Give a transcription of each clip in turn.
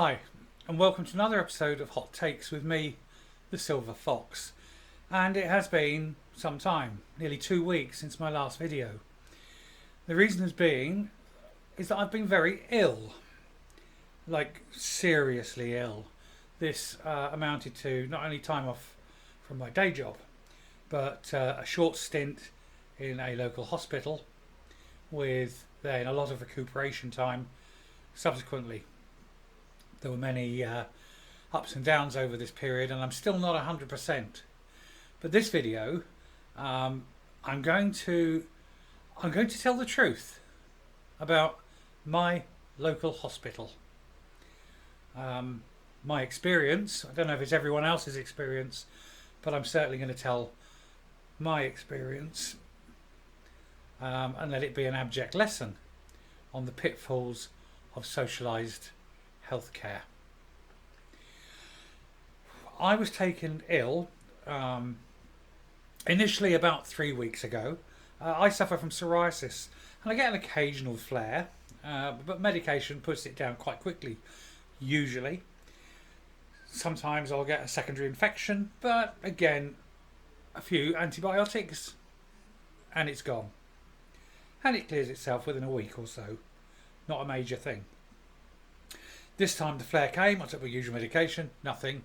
Hi, and welcome to another episode of Hot Takes with me, the Silver Fox. And it has been some time, nearly 2 weeks since my last video. The reason has been is that I've been very ill, like seriously ill. This amounted to not only time off from my day job, but a short stint in a local hospital with then a lot of recuperation time subsequently. There were many ups and downs over this period, and I'm still not 100%. But this video, I'm going to tell the truth about my local hospital. My experience. I don't know if it's everyone else's experience, but I'm certainly going to tell my experience, and let it be an abject lesson on the pitfalls of socialised healthcare. I was taken ill initially about 3 weeks ago. I suffer from psoriasis and I get an occasional flare, but medication puts it down quite quickly, usually. Sometimes I'll get a secondary infection, but again, a few antibiotics and it's gone. And it clears itself within a week or so. Not a major thing. This time the flare came, I took my usual medication, nothing.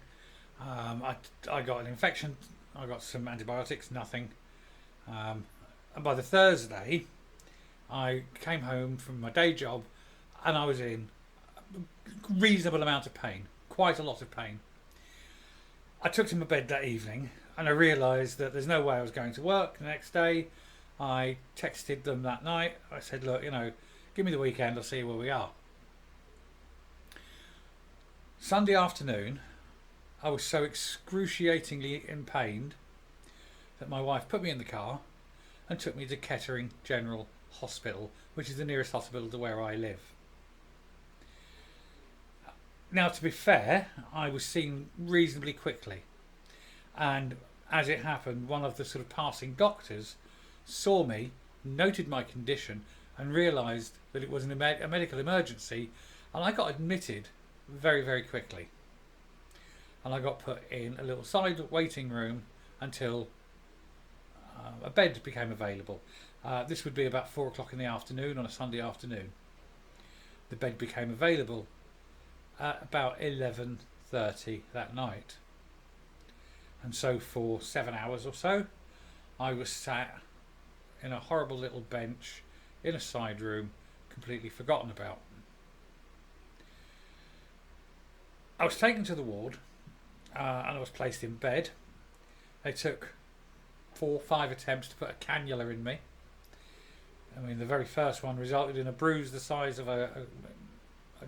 I got an infection, I got some antibiotics, nothing. And by the Thursday, I came home from my day job and I was in a reasonable amount of pain, quite a lot of pain. I took to my bed that evening and I realised that there's no way I was going to work the next day. I texted them that night, I said, look, give me the weekend, I'll see where we are. Sunday afternoon, I was so excruciatingly in pain that my wife put me in the car and took me to Kettering General Hospital, which is the nearest hospital to where I live. Now, to be fair, I was seen reasonably quickly, and as it happened, one of the sort of passing doctors saw me, noted my condition, and realised that it was a medical emergency, and I got admitted very, very quickly. And I got put in a little side waiting room until a bed became available. This would be about 4 o'clock in the afternoon on a Sunday afternoon. The bed became available at about 11:30 that night. And so for 7 hours or so, I was sat in a horrible little bench in a side room, completely forgotten about. I was taken to the ward and I was placed in bed. They took 4 or 5 attempts to put a cannula in me. I mean, the very first one resulted in a bruise the size of a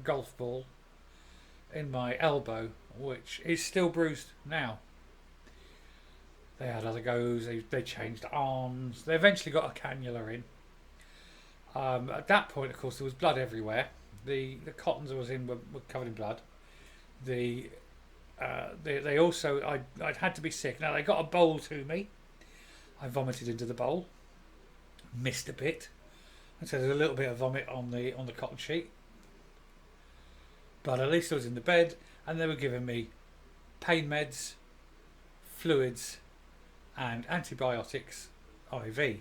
golf ball in my elbow, which is still bruised now. They had other goes, they changed arms, they eventually got a cannula in. At that point, of course, there was blood everywhere. The cottons I was in were covered in blood. They also, I'd had to be sick. Now they got a bowl to me. I vomited into the bowl, missed a bit, and so there's a little bit of vomit on the cotton sheet. But at least I was in the bed, and they were giving me pain meds, fluids, and antibiotics IV.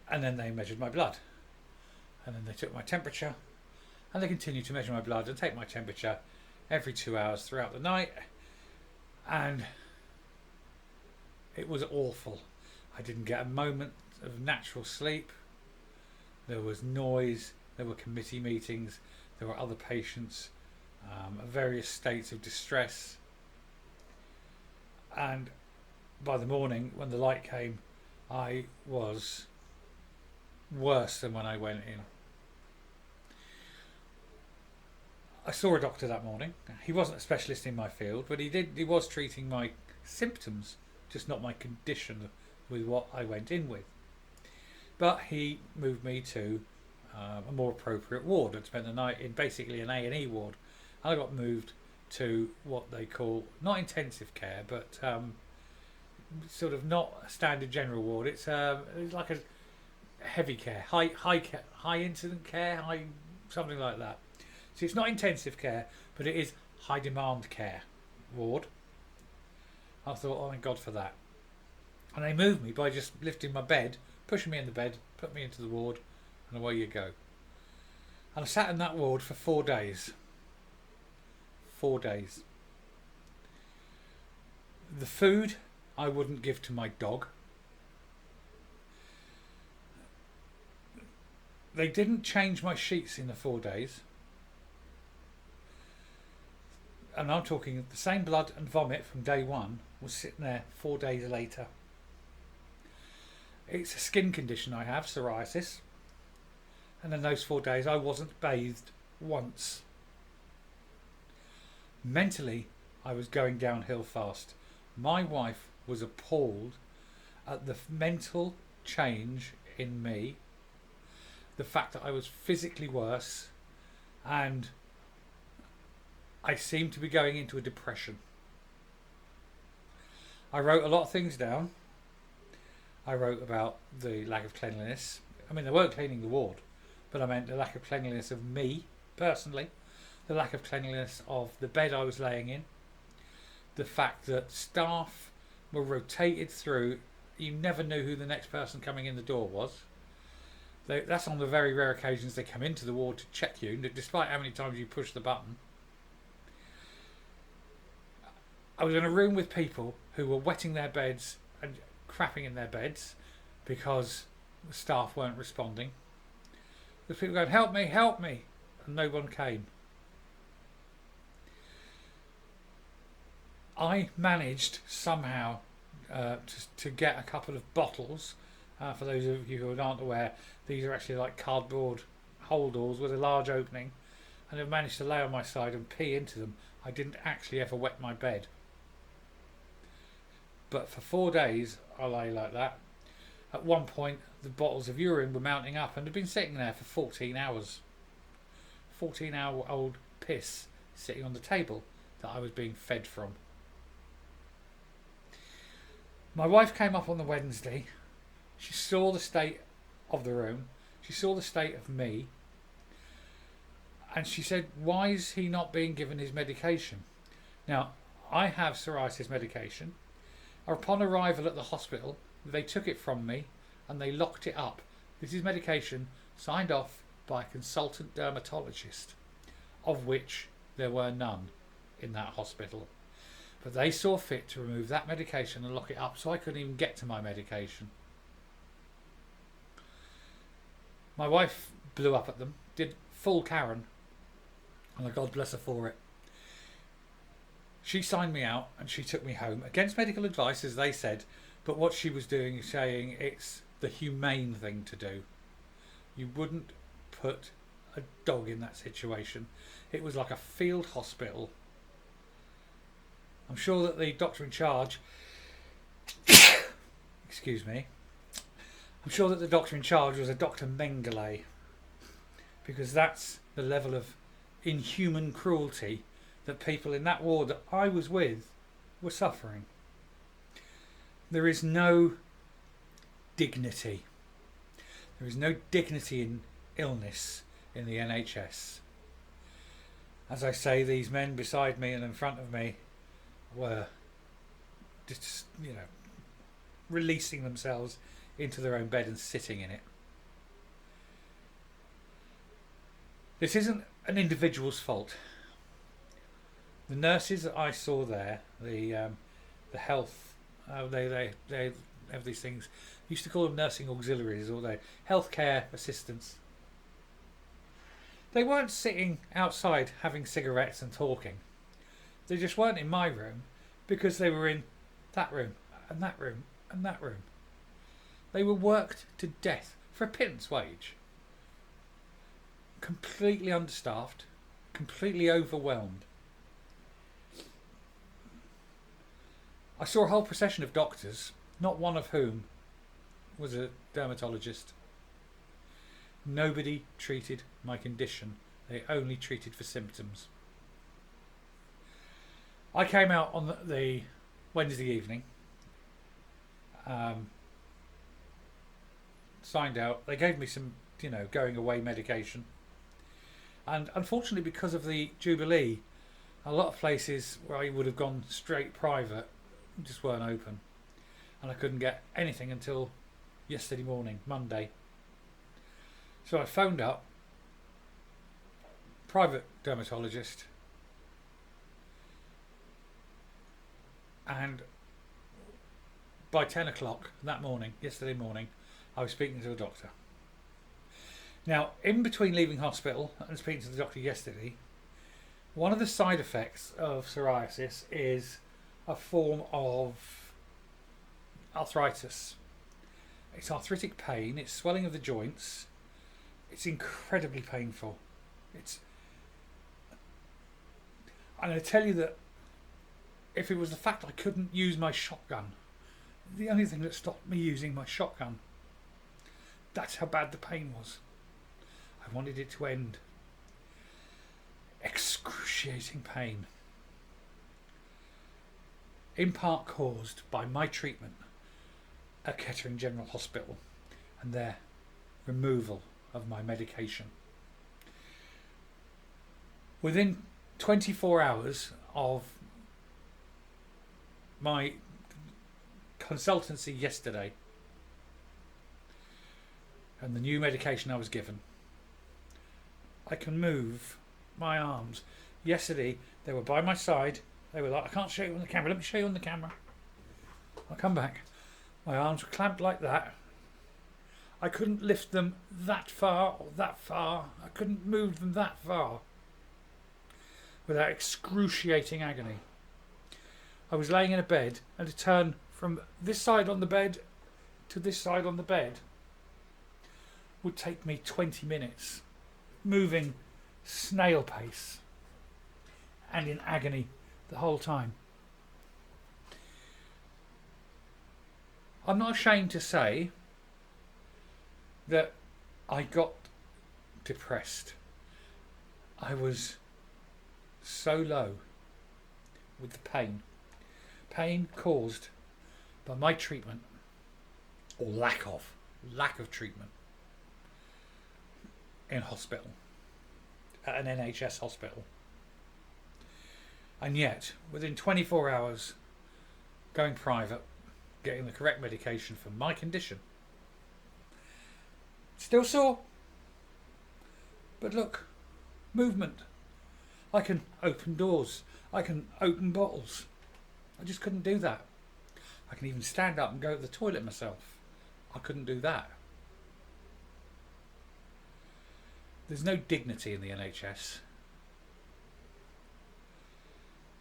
And then they measured my blood, and then they took my temperature. And they continued to measure my blood and take my temperature every 2 hours throughout the night. And it was awful. I didn't get a moment of natural sleep. There was noise. There were committee meetings. There were other patients, various states of distress. And by the morning, when the light came, I was worse than when I went in. I saw a doctor that morning. He wasn't a specialist in my field, but he was treating my symptoms, just not my condition with what I went in with. But he moved me to a more appropriate ward. I'd spent the night in basically an A&E ward. I got moved to what they call, not intensive care, but sort of not a standard general ward. It's like a heavy care, high incident care, something like that. So it's not intensive care, but it is high demand care ward. I thought, oh, thank God for that. And they moved me by just lifting my bed, pushing me in the bed, put me into the ward, and away you go. And I sat in that ward for 4 days. 4 days. The food I wouldn't give to my dog. They didn't change my sheets in the 4 days. And I'm talking the same blood and vomit from day one was sitting there 4 days later. It's a skin condition I have, psoriasis. And in those 4 days I wasn't bathed once. Mentally, I was going downhill fast. My wife was appalled at the mental change in me, the fact that I was physically worse, and I seemed to be going into a depression. I wrote a lot of things down. I wrote about the lack of cleanliness. I mean, they weren't cleaning the ward, but I meant the lack of cleanliness of me, personally, the lack of cleanliness of the bed I was laying in, the fact that staff were rotated through. You never knew who the next person coming in the door was. That's on the very rare occasions they come into the ward to check you, despite how many times you push the button. I was in a room with people who were wetting their beds and crapping in their beds because the staff weren't responding. There's people going, help me, and no one came. I managed somehow to get a couple of bottles. For those of you who aren't aware, these are actually like cardboard holdalls with a large opening, and I've managed to lay on my side and pee into them. I didn't actually ever wet my bed. But for 4 days I lay like that. At one point the bottles of urine were mounting up and had been sitting there for 14 hours. 14-hour old piss sitting on the table that I was being fed from. My wife came up on the Wednesday. She saw the state of the room. She saw the state of me. And she said, why is he not being given his medication? Now, I have psoriasis medication. Upon arrival at the hospital, they took it from me and they locked it up. This is medication signed off by a consultant dermatologist, of which there were none in that hospital. But they saw fit to remove that medication and lock it up, so I couldn't even get to my medication. My wife blew up at them, did full Karen, and God bless her for it. She signed me out and she took me home against medical advice, as they said, but what she was doing is saying it's the humane thing to do. You wouldn't put a dog in that situation. It was like a field hospital. I'm sure that the doctor in charge excuse me, I'm sure that the doctor in charge was a Dr. Mengele, because that's the level of inhuman cruelty that people in that ward that I was with were suffering. There is no dignity. There is no dignity in illness in the NHS. As I say, these men beside me and in front of me were just, releasing themselves into their own bed and sitting in it. This isn't an individual's fault. The nurses that I saw there, the health, they have these things. Used to call them nursing auxiliaries, or they healthcare assistants. They weren't sitting outside having cigarettes and talking. They just weren't in my room because they were in that room and that room and that room. They were worked to death for a pittance wage. Completely understaffed, completely overwhelmed. I saw a whole procession of doctors, not one of whom was a dermatologist. Nobody treated my condition. They only treated for symptoms. I came out on the Wednesday evening, signed out. They gave me some, going away medication. And unfortunately, because of the Jubilee, a lot of places where I would have gone straight private just weren't open. And I couldn't get anything until yesterday morning, Monday. So I phoned up, private dermatologist, and by 10 o'clock that morning, yesterday morning, I was speaking to a doctor. Now, in between leaving hospital and speaking to the doctor yesterday, one of the side effects of psoriasis is a form of arthritis. It's arthritic pain, it's swelling of the joints, it's incredibly painful. I'm going to tell you that if it was the fact I couldn't use my shotgun, the only thing that stopped me using my shotgun, that's how bad the pain was. I wanted it to end. Excruciating pain. In part caused by my treatment at Kettering General Hospital and their removal of my medication. Within 24 hours of my consultancy yesterday and the new medication I was given, I can move my arms. Yesterday they were by my side. They were like, I can't show you on the camera. Let me show you on the camera. I'll come back. My arms were clamped like that. I couldn't lift them that far or that far. I couldn't move them that far without excruciating agony. I was laying in a bed, and to turn from this side on the bed to this side on the bed would take me 20 minutes, moving snail pace and in agony the whole time. I'm not ashamed to say that I got depressed. I was so low with the pain caused by my treatment, or lack of treatment in hospital, at an NHS hospital. And yet, within 24 hours, going private, getting the correct medication for my condition, still sore, but look, movement. I can open doors, I can open bottles. I just couldn't do that. I can even stand up and go to the toilet myself. I couldn't do that. There's no dignity in the NHS.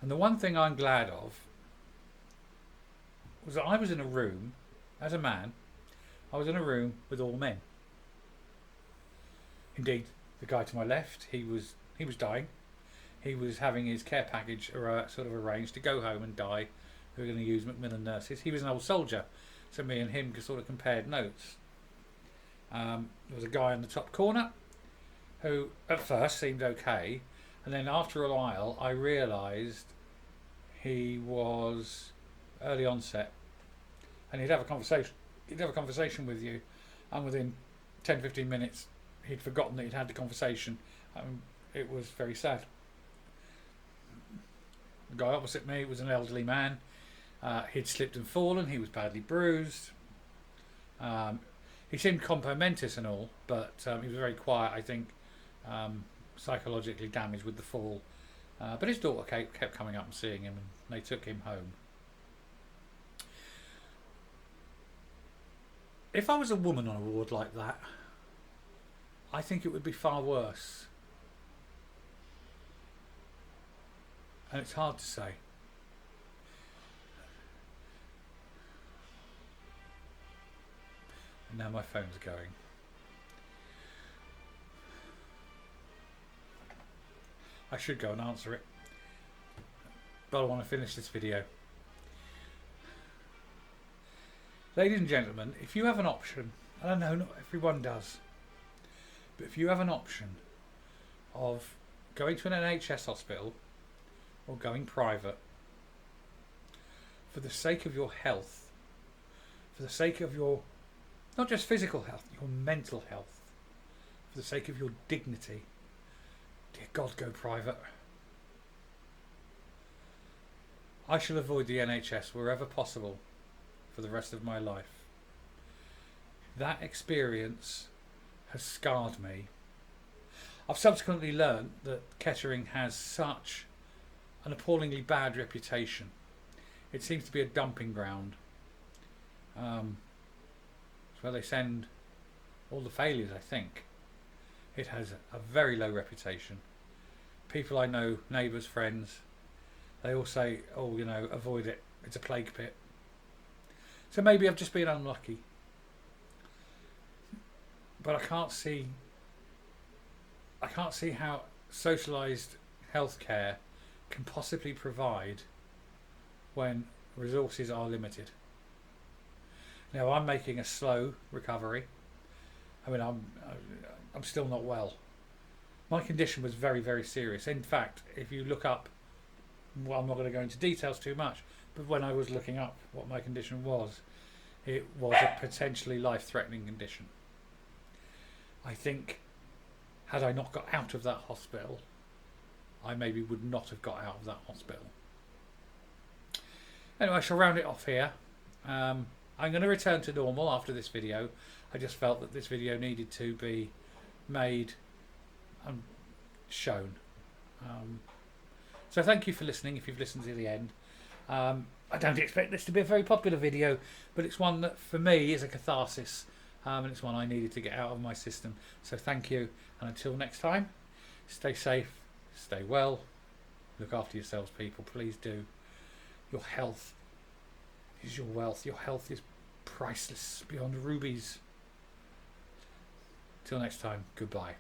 And the one thing I'm glad of was that I was in a room, as a man, I was in a room with all men. Indeed, the guy to my left, he was dying. He was having his care package sort of arranged to go home and die. We were going to use Macmillan nurses. He was an old soldier, so me and him sort of compared notes. There was a guy in the top corner who at first seemed okay, and then after a while I realised he was early onset, and he'd have a conversation with you, and within 10-15 minutes he'd forgotten that he'd had the conversation. It was very sad. The guy opposite me was an elderly man. He'd slipped and fallen. He was badly bruised. He seemed complimentous and all, but he was very quiet, I think, psychologically damaged with the fall. But his daughter kept coming up and seeing him, and they took him home. If I was a woman on a ward like that, I think it would be far worse. And it's hard to say. And now my phone's going. I should go and answer it, but I want to finish this video. Ladies and gentlemen, if you have an option, and I know not everyone does, but if you have an option of going to an NHS hospital or going private, for the sake of your health, for the sake of your, not just physical health, your mental health, for the sake of your dignity, Dear God, go private. I shall avoid the NHS wherever possible for the rest of my life. That experience has scarred me. I've subsequently learned that Kettering has such an appallingly bad reputation. It seems to be a dumping ground. It's where they send all the failures, I think. It has a very low reputation. People I know, neighbours, friends, they all say, oh, you know, avoid it. It's a plague pit. So maybe I've just been unlucky. But I can't see how socialised healthcare can possibly provide when resources are limited. Now I'm making a slow recovery. I mean, I'm still not well. My condition was very, very serious. In fact, if you look up, well, I'm not going to go into details too much, but when I was looking up what my condition was, it was a potentially life-threatening condition. I think had I not got out of that hospital, I maybe would not have got out of that hospital. Anyway, I shall round it off here. I'm going to return to normal after this video. I just felt that this video needed to be made and shown. So thank you for listening if you've listened to the end. I don't expect this to be a very popular video, but it's one that for me is a catharsis, and it's one I needed to get out of my system. So thank you, and until next time, stay safe, stay well, look after yourselves, people, please do. Your health is your wealth. Your health is priceless beyond rubies. Till next time, goodbye.